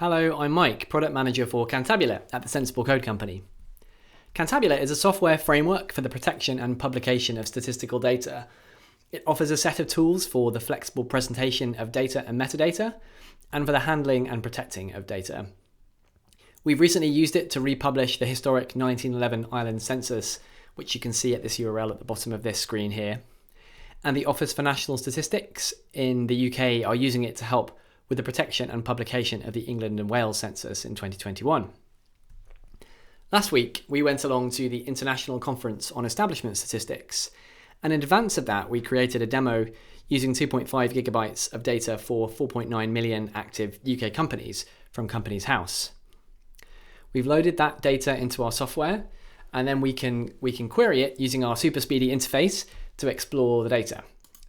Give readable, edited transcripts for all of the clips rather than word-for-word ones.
Hello, I'm Mike, Product Manager for Cantabular at the Sensible Code Company. Cantabular is a software framework for the protection and publication of statistical data. It offers a set of tools for the flexible presentation of data and metadata, and for the handling and protecting of data. We've recently used it to republish the historic 1911 Ireland census, which you can see at this URL at the bottom of this screen here. And the Office for National Statistics in the UK are using it to help with the protection and publication of the England and Wales census in 2021. Last week, we went along to the International Conference on Establishment Statistics, and in advance of that, we created a demo using 2.5 gigabytes of data for 4.9 million active UK companies from Companies House. We've loaded that data into our software, and then we can query it using our super speedy interface to explore the data.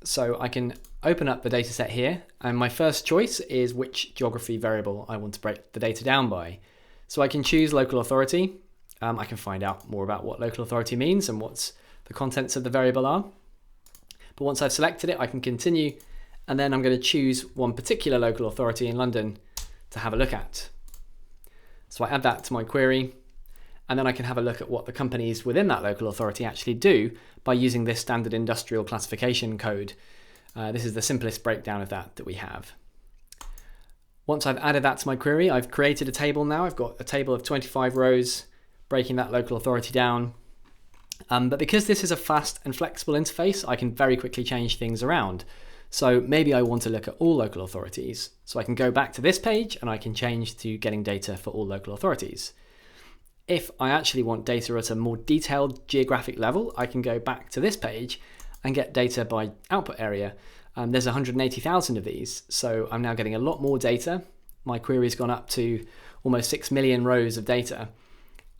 So I can open up the dataset here, and my first choice is which geography variable I want to break the data down by. So I can choose local authority. I can find out more about what local authority means and what the contents of the variable are. But once I've selected it, I can continue, and then I'm going to choose one particular local authority in London to have a look at. So I add that to my query, and then I can have a look at what the companies within that local authority actually do by using this standard industrial classification code. This is the simplest breakdown of that we have. Once I've added that to my query, I've created a table now. I've got a table of 25 rows breaking that local authority down. But because this is a fast and flexible interface, I can very quickly change things around. So maybe I want to look at all local authorities. So I can go back to this page and I can change to getting data for all local authorities. If I actually want data at a more detailed geographic level, I can go back to this page and get data by output area. There's 180,000 of these, so I'm now getting a lot more data. My query's gone up to almost 6 million rows of data.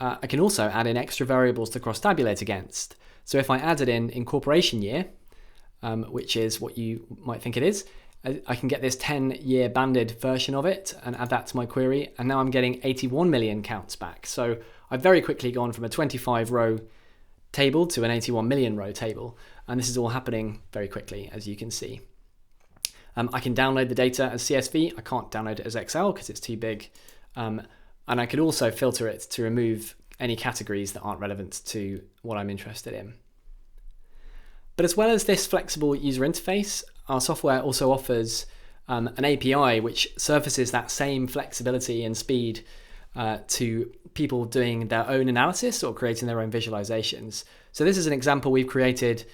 I can also add in extra variables to cross-tabulate against. So if I added in incorporation year, which is what you might think it is, I can get this 10-year banded version of it and add that to my query, and now I'm getting 81 million counts back. So I've very quickly gone from a 25-row table to an 81 million row table, and this is all happening very quickly, as you can see. I can download the data as CSV. I can't download it as Excel because it's too big, and I could also filter it to remove any categories that aren't relevant to what I'm interested in. But as well as this flexible user interface, our software also offers an API which surfaces that same flexibility and speed to people doing their own analysis or creating their own visualizations. So this is an example we've created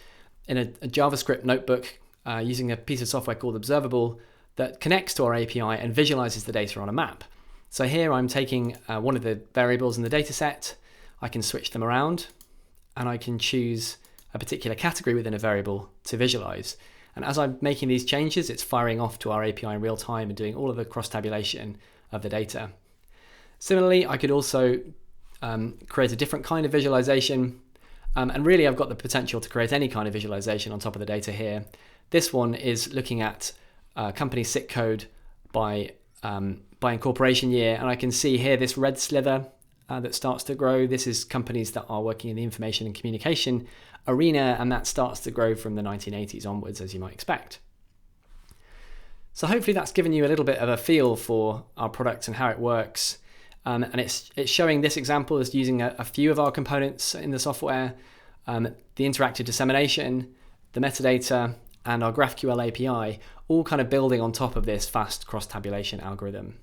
in a JavaScript notebook using a piece of software called Observable that connects to our API and visualizes the data on a map. So here I'm taking one of the variables in the data set. I can switch them around, and I can choose a particular category within a variable to visualize. And as I'm making these changes, it's firing off to our API in real time and doing all of the cross-tabulation of the data. Similarly, I could also create a different kind of visualization. And really, I've got the potential to create any kind of visualization on top of the data here. This one is looking at company SIC code by incorporation year. And I can see here this red slither that starts to grow. This is companies that are working in the information and communication arena, and that starts to grow from the 1980s onwards, as you might expect. So hopefully that's given you a little bit of a feel for our product and how it works. And it's showing this example as using a few of our components in the software, the interactive dissemination, the metadata, and our GraphQL API, all kind of building on top of this fast cross-tabulation algorithm.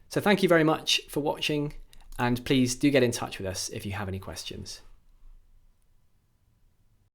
So thank you very much for watching, and please do get in touch with us if you have any questions.